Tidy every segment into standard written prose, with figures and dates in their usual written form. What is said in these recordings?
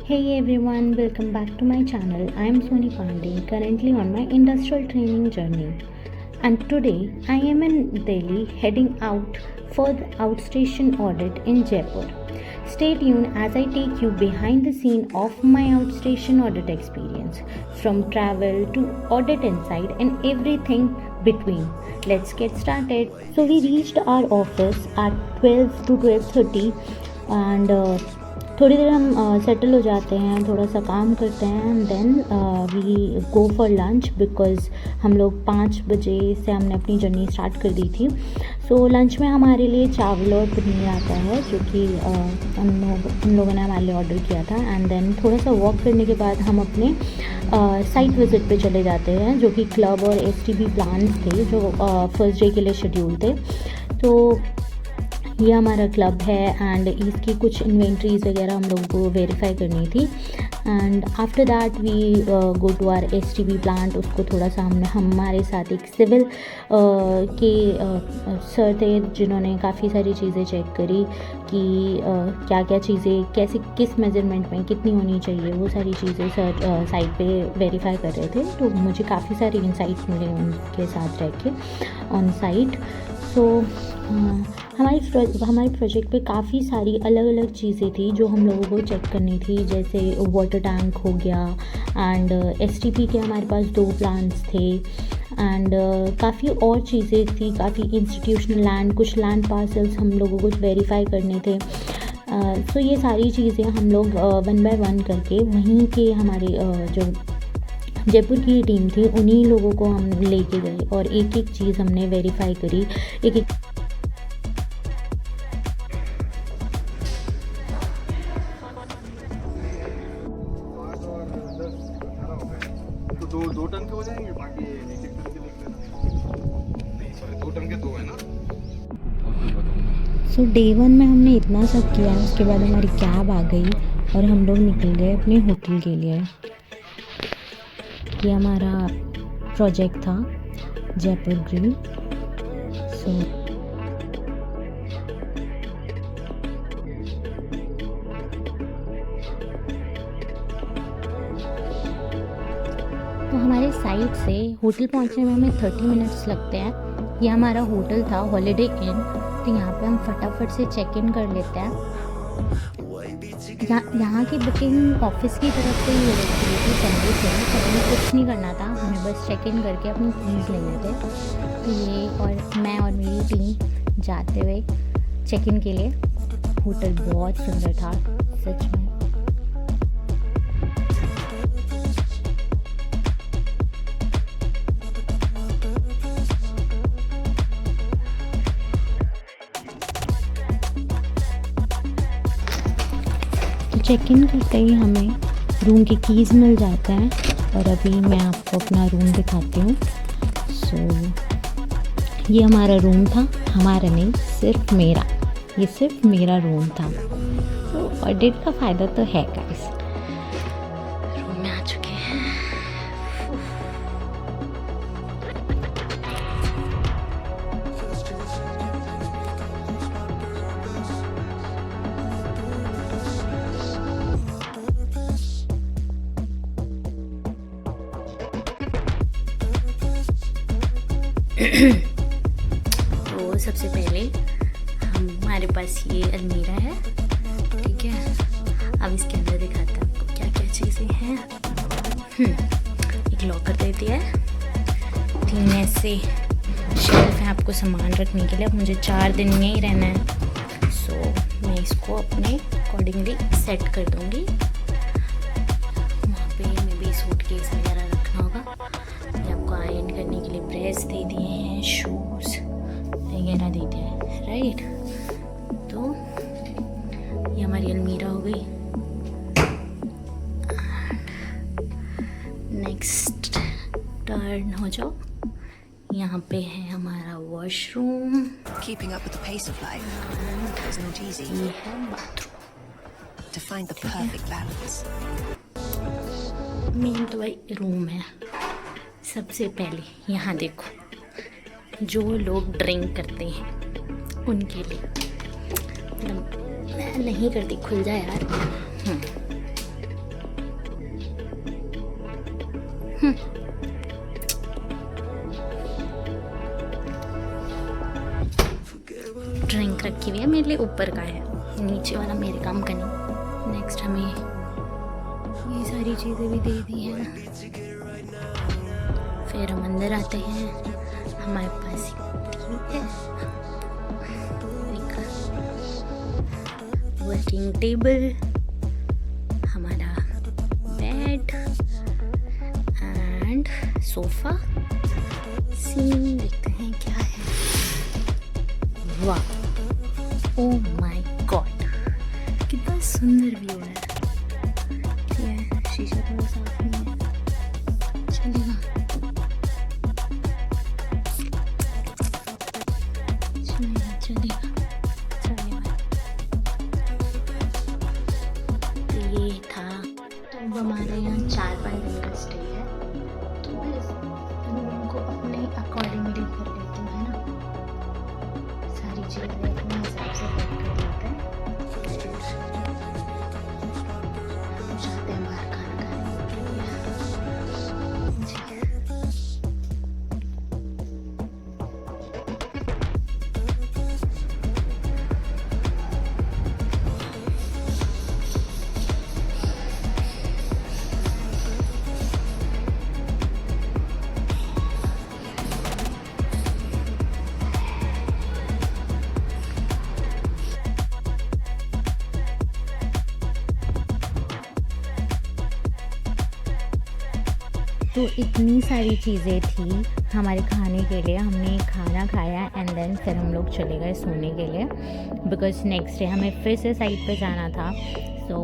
Hey everyone, welcome back to my channel. I am Soni Pandey, currently on my industrial training journey. And today I am in Delhi heading out for the outstation audit in Jaipur. Stay tuned as I take you behind the scene of my outstation audit experience, from travel to audit inside and everything between. Let's get started. So we reached our office at 12 to 12:30 and थोड़ी देर हम settle हो जाते हैं, थोड़ा सा काम करते हैं and then we go for lunch because हम लोग 5 बजे से हमने अपनी जर्नी स्टार्ट कर दी थी। सो लंच में हमारे लिए चावल और पनीर आता है जो कि हम लोगों ने हमारे लिए ऑर्डर किया था। एंड देन थोड़ा सा वॉक करने के बाद हम अपने साइट विज़िट पे चले जाते हैं जो कि क्लब और एसटीबी प्लान्स थे जो फर्स्ट डे के लिए शेड्यूल थे। तो ये हमारा क्लब है एंड इसकी कुछ इन्वेंट्रीज़ वगैरह हम लोगों को वेरीफाई करनी थी। And after that we go to R STB plant. उसको थोड़ा सा हमारे साथ एक सिविल के सर थे जिन्होंने काफ़ी सारी चीज़ें चेक करी कि क्या क्या चीज़ें कैसे किस मेजरमेंट में कितनी होनी चाहिए, वो सारी चीज़ें सर साइट पे वेरीफाई कर रहे थे। तो मुझे काफ़ी सारी इंसाइट्स मिले उनके साथ रह के ऑन साइट। सो हमारे प्रोजेक्ट पे काफ़ी सारी अलग अलग चीज़ें थी जो हम लोगों को चेक करनी थी, जैसे वाटर टैंक हो गया एंड एसटीपी के हमारे पास 2 प्लान्स थे एंड काफ़ी और चीज़ें थी, काफ़ी इंस्टीट्यूशनल लैंड, कुछ लैंड पार्सल्स हम लोगों को वेरीफाई करने थे। सो ये सारी चीज़ें हम लोग 1 बाय 1 करके वहीं के हमारे जो जयपुर की टीम थी उन्हीं लोगों को हम लेके गए और एक एक चीज़ हमने वेरीफाई करी। एक दो टन के हो जाएंगे, बाकी एक एक करके लिख लेना। नहीं सॉरी, 2 टन के 2 है ना। सो डे 1 में हमने इतना सब किया, उसके बाद हमारी कैब आ गई और हम लोग निकल गए अपने होटल के लिए। ये हमारा प्रोजेक्ट था जयपुर ग्रीन। तो हमारे साइट से होटल पहुंचने में हमें 30 मिनट्स लगते हैं। ये हमारा होटल था हॉलिडे इन, तो यहाँ पे हम फटाफट से चेक इन कर लेते हैं। यहाँ की बुकिंग ऑफिस की तरफ से ही हो रही थी संडे से, तो हमें कुछ नहीं करना था, हमें बस चेक इन करके अपनी कीज़ लेने थे। तो ये और मैं और मेरी टीम जाते हुए चेक इन के लिए। होटल बहुत सुंदर था सच में। चेक इन करते ही हमें रूम की कीज़ मिल जाता है और अभी मैं आपको अपना रूम दिखाती हूँ। सो ये हमारा रूम था, हमारा नहीं सिर्फ मेरा, ये सिर्फ मेरा रूम था। तो ऑडिट का फ़ायदा तो है गाइस। रूम में आ चुके हैं। तो सबसे पहले हमारे पास ये अलमीरा है, ठीक है। अब इसके अंदर दिखाते हैं आपको क्या क्या चीज़ें हैं। एक लॉकर दे दिया है, 3 ऐसे शेल्फ हैं आपको सामान रखने के लिए। अब मुझे 4 दिन में ही रहना है, सो मैं इसको अपने अकॉर्डिंगली सेट कर दूँगी। वहाँ पे मे भी सूटकेस वगैरह रखना होगा। ये आपको आयरन करने के लिए प्रेस दे दिए हैं, शूज़ वगैरह दे दिया है, राइट। तो ये हमारी अलमीरा हो गई। नेक्स्ट टर्न हो जाओ, यहाँ पे है हमारा washroom. Keeping up with the pace of life is not easy. ये है bathroom. To find the perfect balance. Main तो भाई रूम है। सबसे पहले यहाँ देखो, जो लोग ड्रिंक करते हैं उनके लिए, मतलब मैं नहीं करती, खुल जाए यार। ये ऊपर का है, नीचे वाला मेरे काम का नहीं। नेक्स्ट हमें ये सारी चीज़ें भी दे दी हैं। फिर हम अंदर आते हैं, हमारे पास टीवी है, वर्किंग टेबल, हमारा बेड एंड सोफा। सीन देखते हैं क्या है। वाह, ओ माय गॉड, कितना सुंदर व्यू है। ये शीशा थोड़ा साफ नहीं है, चलेगा। चलेगा। तो ये था, तो अब हमारे यहाँ 4-5 दिन का स्टे है, तो बस हम उनको अपने अकॉर्डिंगली कर लेते हैं, है ना। सारी चीज़ें अपने हिसाब से पैक कर लेते हैं। हम चाहते हैं बाहर खाना खाने के लिए। तो इतनी सारी चीज़ें थी हमारे खाने के लिए। हमने खाना खाया एंड देन फिर हम लोग चले गए सोने के लिए, बिकॉज नेक्स्ट डे हमें फिर से साइट पे जाना था। सो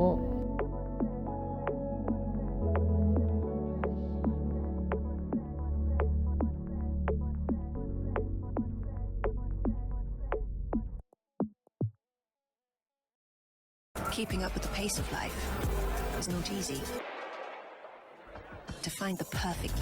Keeping up with the pace of life is not easy. To find the perfect